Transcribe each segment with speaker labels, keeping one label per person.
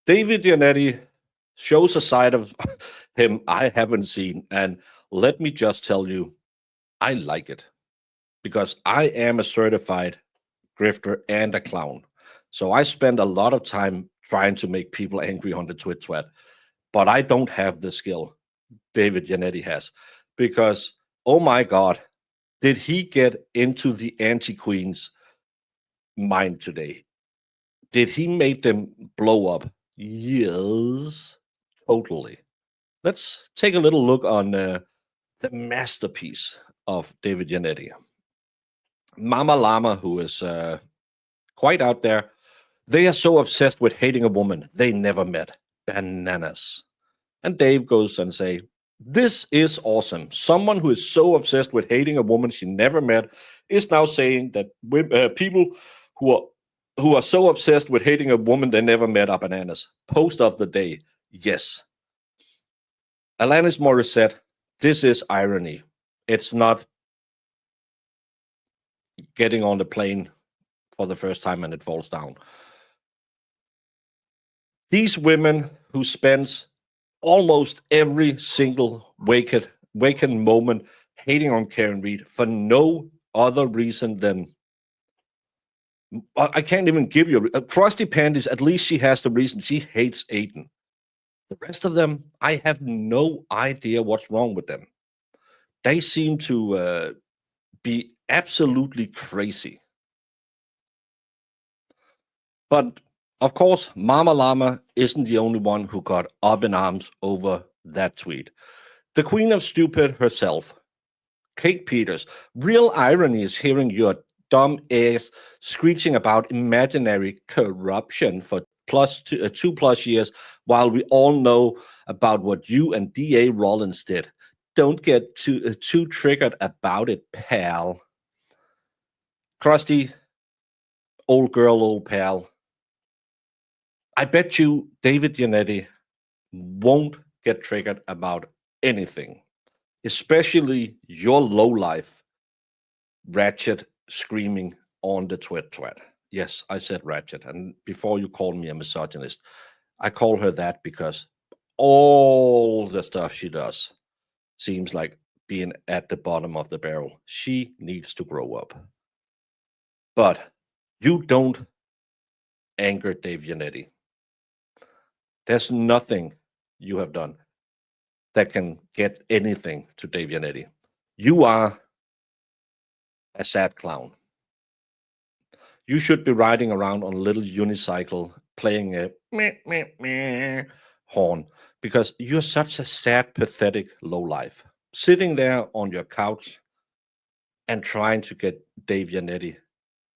Speaker 1: David Yanetti shows a side of him I haven't seen. And let me just tell you, I like it because I am a certified grifter and a clown. So I spend a lot of time trying to make people angry on the Twit Twat, but I don't have the skill David Yanetti has because, oh my God, did he get into the anti queen's mind today? Did he make them blow up? Yes, totally. Let's take a little look on the masterpiece of David Yanetti. Mama Llama, who is quite out there, they are so obsessed with hating a woman they never met. Bananas. And Dave goes and say, this is awesome. Someone who is so obsessed with hating a woman she never met is now saying that people who are so obsessed with hating a woman they never met are bananas. Post of the day. Yes. Alanis Morissette, this is irony. It's not getting on the plane for the first time and it falls down. These women who spends almost every single wakened moment hating on Karen Read for no other reason than I can't even give you Krusty Panties. At least she has the reason she hates Aiden. The rest of them, I have no idea what's wrong with them. They seem to be absolutely crazy. But of course, Mama Llama isn't the only one who got up in arms over that tweet. The queen of stupid herself, Kate Peters. Real irony is hearing your dumb ass screeching about imaginary corruption for 2+ years while we all know about what you and D.A. Rollins did. Don't get too triggered about it, pal. Krusty, old girl, old pal. I bet you David Yanetti won't get triggered about anything, especially your lowlife ratchet screaming on the Twit Twat. Yes, I said ratchet. And before you called me a misogynist, I call her that because all the stuff she does seems like being at the bottom of the barrel. She needs to grow up. But you don't anger Dave Yanetti. There's nothing you have done that can get anything to Dave Yanetti. You are a sad clown. You should be riding around on a little unicycle playing a meh, meh, meh horn because you're such a sad, pathetic lowlife. Sitting there on your couch and trying to get Dave Yanetti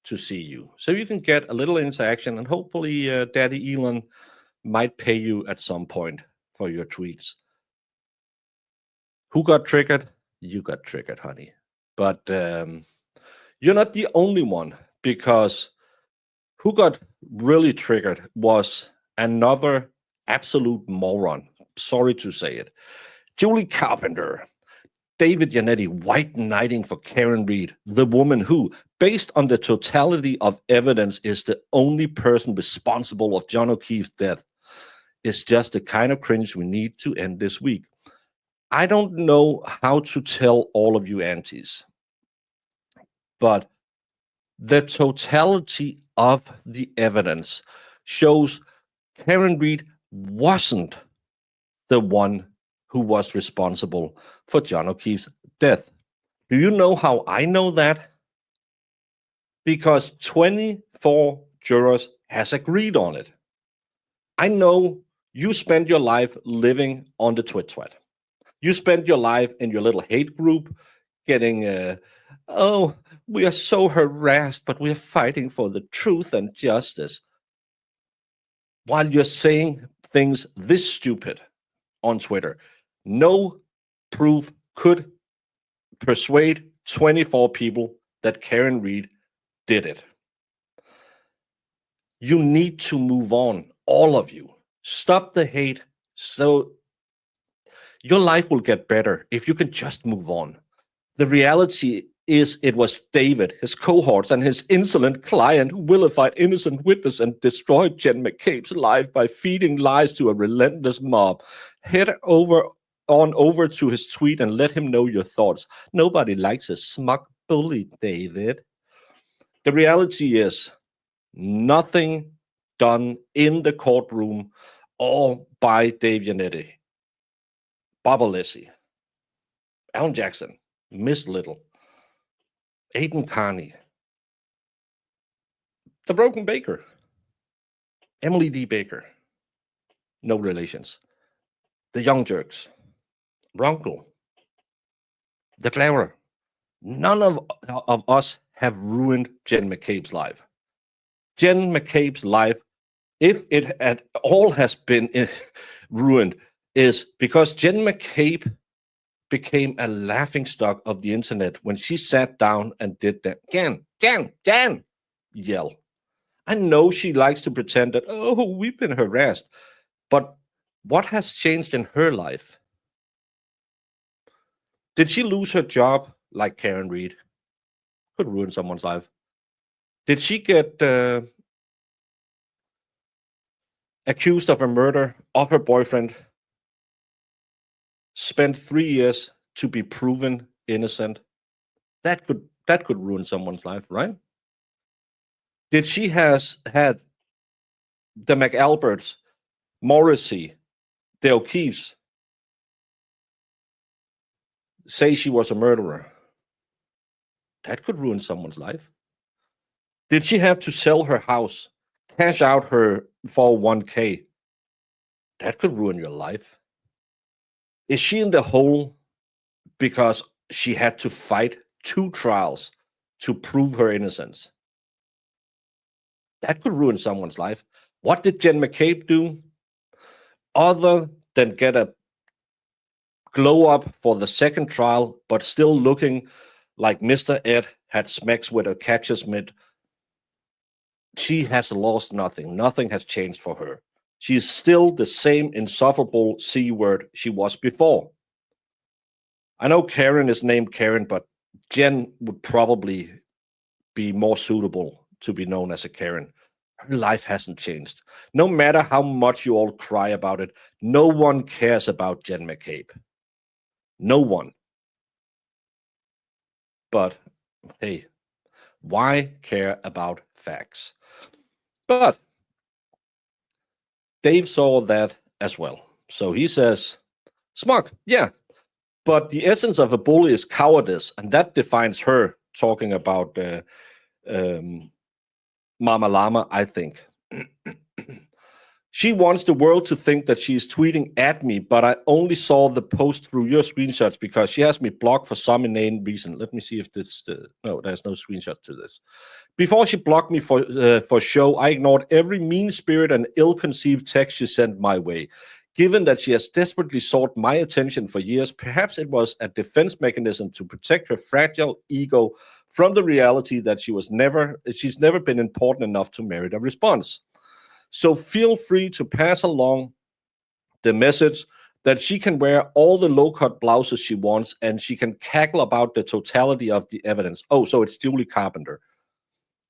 Speaker 1: to see you. So you can get a little interaction and hopefully Daddy Elon might pay you at some point for your tweets. Who got triggered? You got triggered, honey. But you're not the only one because who got really triggered was another absolute moron. Sorry to say it. Julie Carpenter. David Yanetti white knighting for Karen Read, the woman who, based on the totality of evidence, is the only person responsible of John O'Keefe's death, is just the kind of cringe we need to end this week. I don't know how to tell all of you aunties, but the totality of the evidence shows Karen Read wasn't the one who was responsible for John O'Keefe's death. Do you know how I know that? Because 24 jurors has agreed on it. I know you spend your life living on the Twit Twat. You spend your life in your little hate group getting, oh, we are so harassed, but we are fighting for the truth and justice. While you're saying things this stupid on Twitter, no proof could persuade 24 people that Karen Read did it. You need to move on, all of you. Stop the hate so your life will get better if you can just move on. The reality is it was David, his cohorts, and his insolent client who vilified innocent witness and destroyed Jen McCabe's life by feeding lies to a relentless mob. Head over to his tweet and let him know your thoughts. Nobody likes a smug bully, David. The reality is nothing done in the courtroom or by Dave Yanetti, Barbara Leslie, Alan Jackson, Miss Little, Aidan Carney, the Broken Baker, Emily D. Baker, no relations, the Young Jerks, Runkle, the Clever. None of us have ruined Jen McCabe's life. Jen McCabe's life, if it at all has been ruined, is because Jen McCabe became a laughingstock of the internet when she sat down and did that Jan yell. I know she likes to pretend that, oh, we've been harassed, but what has changed in her life? Did she lose her job like Karen Reed? Could ruin someone's life. Did she get accused of a murder of her boyfriend? Spent 3 years to be proven innocent? That could ruin someone's life, right? Did she has had the McAlberts, Morrissey, the O'Keefes say she was a murderer? That could ruin someone's life. Did she have to sell her house, cash out her 401k? That could ruin your life. Is she in the hole because she had to fight 2 trials to prove her innocence? That could ruin someone's life. What did Jen McCabe do other than get a glow up for the second trial, but still looking like Mr. Ed had smacks with a catcher's mitt? She has lost nothing. Nothing has changed for her. She is still the same insufferable C word she was before. I know Karen is named Karen, but Jen would probably be more suitable to be known as a Karen. Her life hasn't changed. No matter how much you all cry about it, no one cares about Jen McCabe. No one. But hey, why care about facts? But Dave saw that as well. So he says, smug, yeah, but the essence of a bully is cowardice, and that defines her, talking about Mama Llama, I think. She wants the world to think that she's tweeting at me, but I only saw the post through your screenshots because she has me blocked for some inane reason. Let me see if this... no, there's no screenshot to this. Before she blocked me for show, I ignored every mean-spirit and ill-conceived text she sent my way. Given that she has desperately sought my attention for years, perhaps it was a defense mechanism to protect her fragile ego from the reality that she's never been important enough to merit a response. So feel free to pass along the message that she can wear all the low-cut blouses she wants and she can cackle about the totality of the evidence. Oh, so it's Julie Carpenter.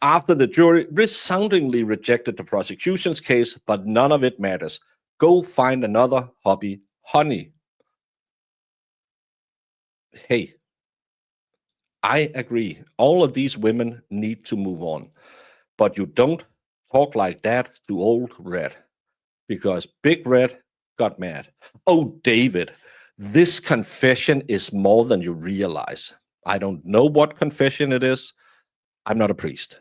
Speaker 1: After the jury resoundingly rejected the prosecution's case, but none of it matters. Go find another hobby, honey. Hey, I agree. All of these women need to move on. But you don't talk like that to old Red, because Big Red got mad. Oh, David, this confession is more than you realize. I don't know what confession it is. I'm not a priest.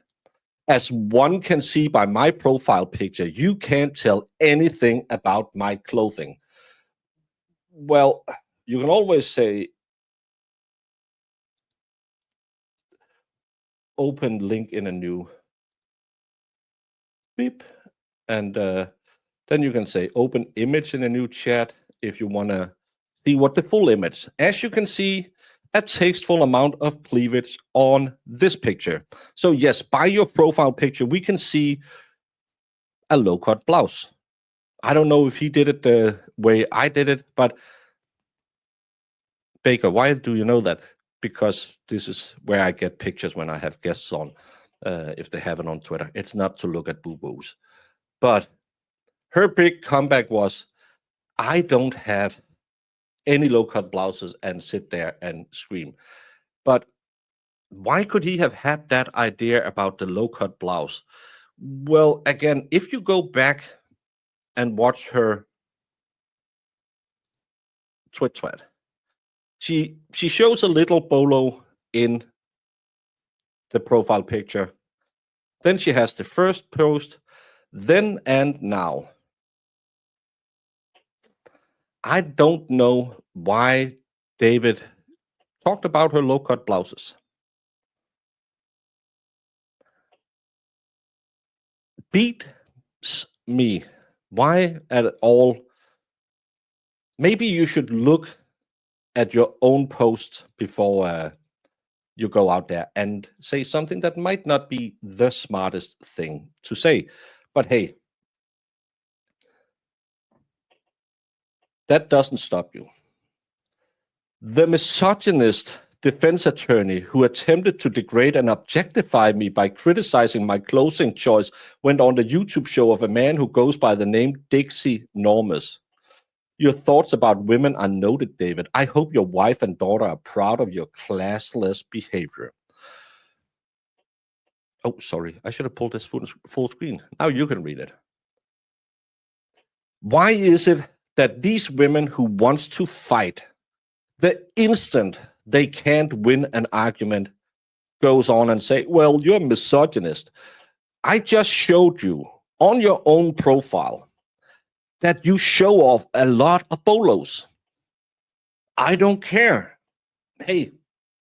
Speaker 1: As one can see by my profile picture, you can't tell anything about my clothing. Well, you can always say, open link in a new beep, and then you can say open image in a new chat if you want to see what the full image. As you can see, a tasteful amount of cleavage on this picture. So yes, by your profile picture, we can see a low-cut blouse. I don't know if he did it the way I did it, but Baker, why do you know that? because this is where I get pictures when I have guests on, if they have it on Twitter. It's not to look at boo-boos. But her big comeback was, I don't have any low-cut blouses, and sit there and scream. But why could he have had that idea about the low-cut blouse? Well, again, if you go back and watch her twit, she shows a little bolo in the profile picture. Then she has the first post, then and now. I don't know why David talked about her low-cut blouses. Beats me. Why at all? Maybe you should look at your own post before you go out there and say something that might not be the smartest thing to say. But hey, that doesn't stop you. The misogynist defense attorney who attempted to degrade and objectify me by criticizing my clothing choice went on the YouTube show of a man who goes by the name Dixie Normus. Your thoughts about women are noted, David. I hope your wife and daughter are proud of your classless behavior. Oh, sorry. I should have pulled this full screen. Now you can read it. Why is it that these women who wants to fight, the instant they can't win an argument, goes on and say, well, you're a misogynist. I just showed you on your own profile that you show off a lot of bolos. I don't care. Hey,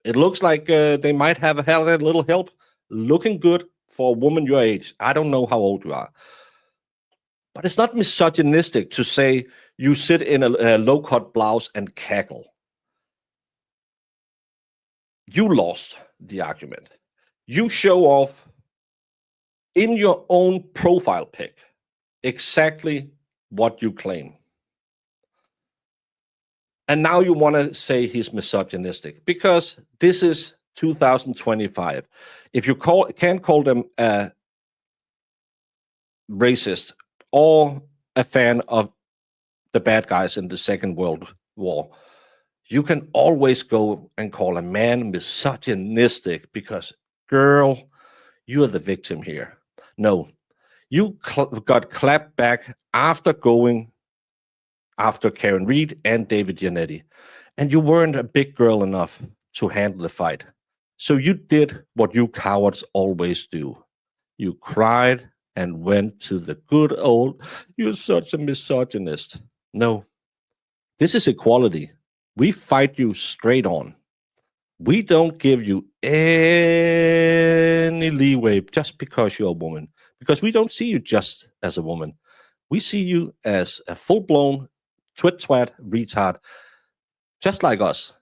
Speaker 1: it looks like they might have had a little help. Looking good for a woman your age. I don't know how old you are. But it's not misogynistic to say you sit in a low-cut blouse and cackle. You lost the argument. You show off in your own profile pic exactly what you claim. And now you want to say he's misogynistic because this is 2025. If you can't call them a racist or a fan of the bad guys in the Second World War, you can always go and call a man misogynistic because, girl, you are the victim here. No, you got clapped back after going after Karen Reed and David Yanetti, and you weren't a big girl enough to handle the fight. So you did what you cowards always do. You cried and went to the good old, you're such a misogynist. No, this is equality. We fight you straight on. We don't give you any leeway just because you're a woman, because we don't see you just as a woman. We see you as a full-blown twit-twat retard, just like us.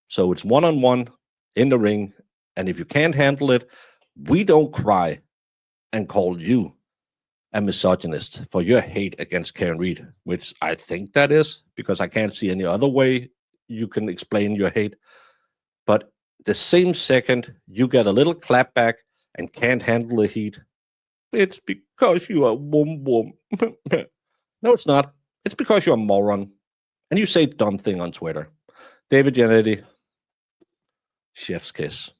Speaker 1: So it's one-on-one in the ring, and if you can't handle it, we don't cry and call you a misogynist for your hate against Karen Reed, which I think that is, because I can't see any other way you can explain your hate. But the same second you get a little clap back and can't handle the heat, it's because you are wom. No, it's not. It's because you're a moron and you say dumb thing on Twitter. David Yanetti, chef's kiss.